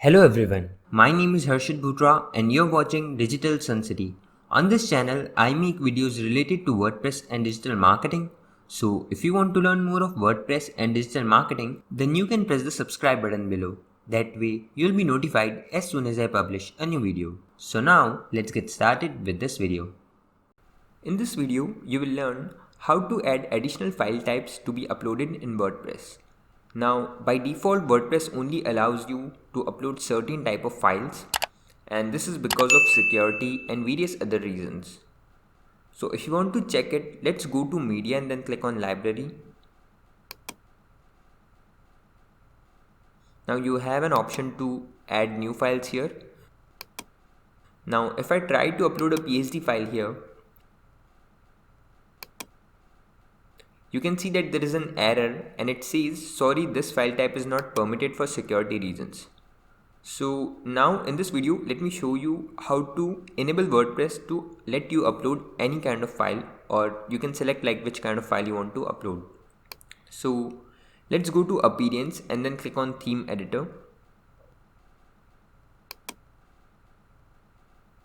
Hello everyone, my name is Harshit Bhutra and you're watching Digital Sun City. On this channel, I make videos related to WordPress and digital marketing. So if you want to learn more of WordPress and digital marketing, then you can press the subscribe button below. That way, you'll be notified as soon as I publish a new video. So now, let's get started with this video. In this video, you will learn how to add additional file types to be uploaded in WordPress. Now, by default, WordPress only allows you to upload certain type of files, and this is because of security and various other reasons. So if you want to check it, let's go to media and then click on library. Now you have an option to add new files here. Now if I try to upload a PSD file here, you can see that there is an error and it says, sorry, this file type is not permitted for security reasons. So now in this video, let me show you how to enable WordPress to let you upload any kind of file, or you can select like which kind of file you want to upload. So let's go to appearance and then click on theme editor.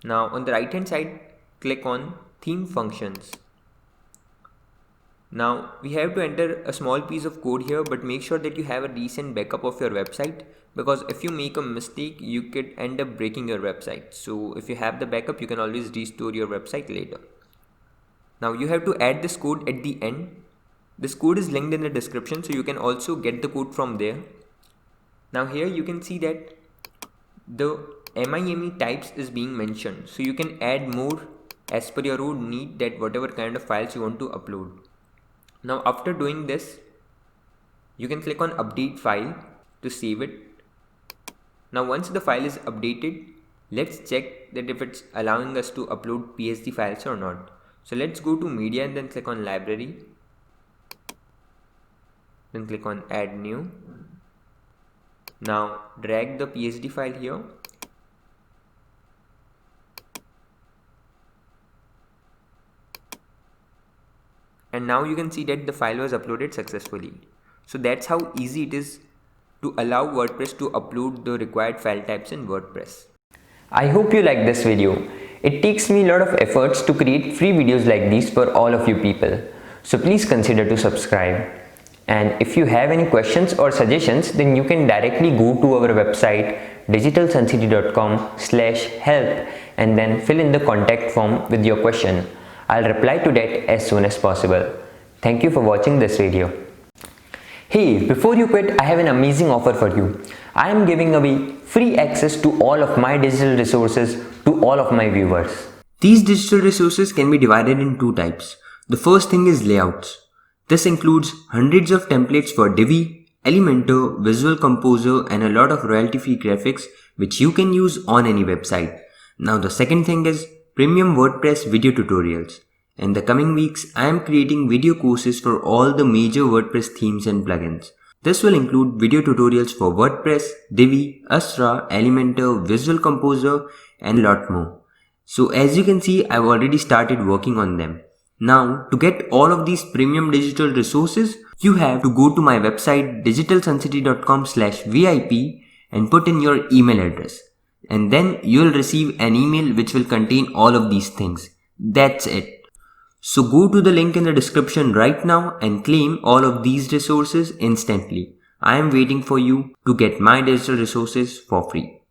Now on the right hand side, click on theme functions. Now we have to enter a small piece of code here, but make sure that you have a recent backup of your website, because if you make a mistake, you could end up breaking your website. So if you have the backup, you can always restore your website later. Now you have to add this code at the end. This code is linked in the description, so you can also get the code from there. Now here you can see that the MIME types is being mentioned. So you can add more as per your own need, that whatever kind of files you want to upload. Now after doing this, you can click on update file to save it. Now once the file is updated, let's check that if it's allowing us to upload PSD files or not. So let's go to media and then click on library. Then click on add new. Now drag the PSD file here. And now you can see that the file was uploaded successfully. So that's how easy it is to allow WordPress to upload the required file types in WordPress. I hope you like this video. It takes me a lot of efforts to create free videos like these for all of you people. So please consider to subscribe. And if you have any questions or suggestions, then you can directly go to our website digitalsuncity.com/help and then fill in the contact form with your question. I'll reply to that as soon as possible. Thank you for watching this video. Hey, before you quit, I have an amazing offer for you. I am giving away free access to all of my digital resources to all of my viewers. These digital resources can be divided in two types. The first thing is layouts. This includes hundreds of templates for Divi, Elementor, Visual Composer, and a lot of royalty-free graphics which you can use on any website. Now the second thing is premium WordPress video tutorials. In the coming weeks, I am creating video courses for all the major WordPress themes and plugins. This will include video tutorials for WordPress, Divi, Astra, Elementor, Visual Composer, and a lot more. So as you can see, I've already started working on them. Now, to get all of these premium digital resources, you have to go to my website digitalsuncity.com/VIP and put in your email address. And then you'll receive an email which will contain all of these things. That's it. So go to the link in the description right now and claim all of these resources instantly. I am waiting for you to get my digital resources for free.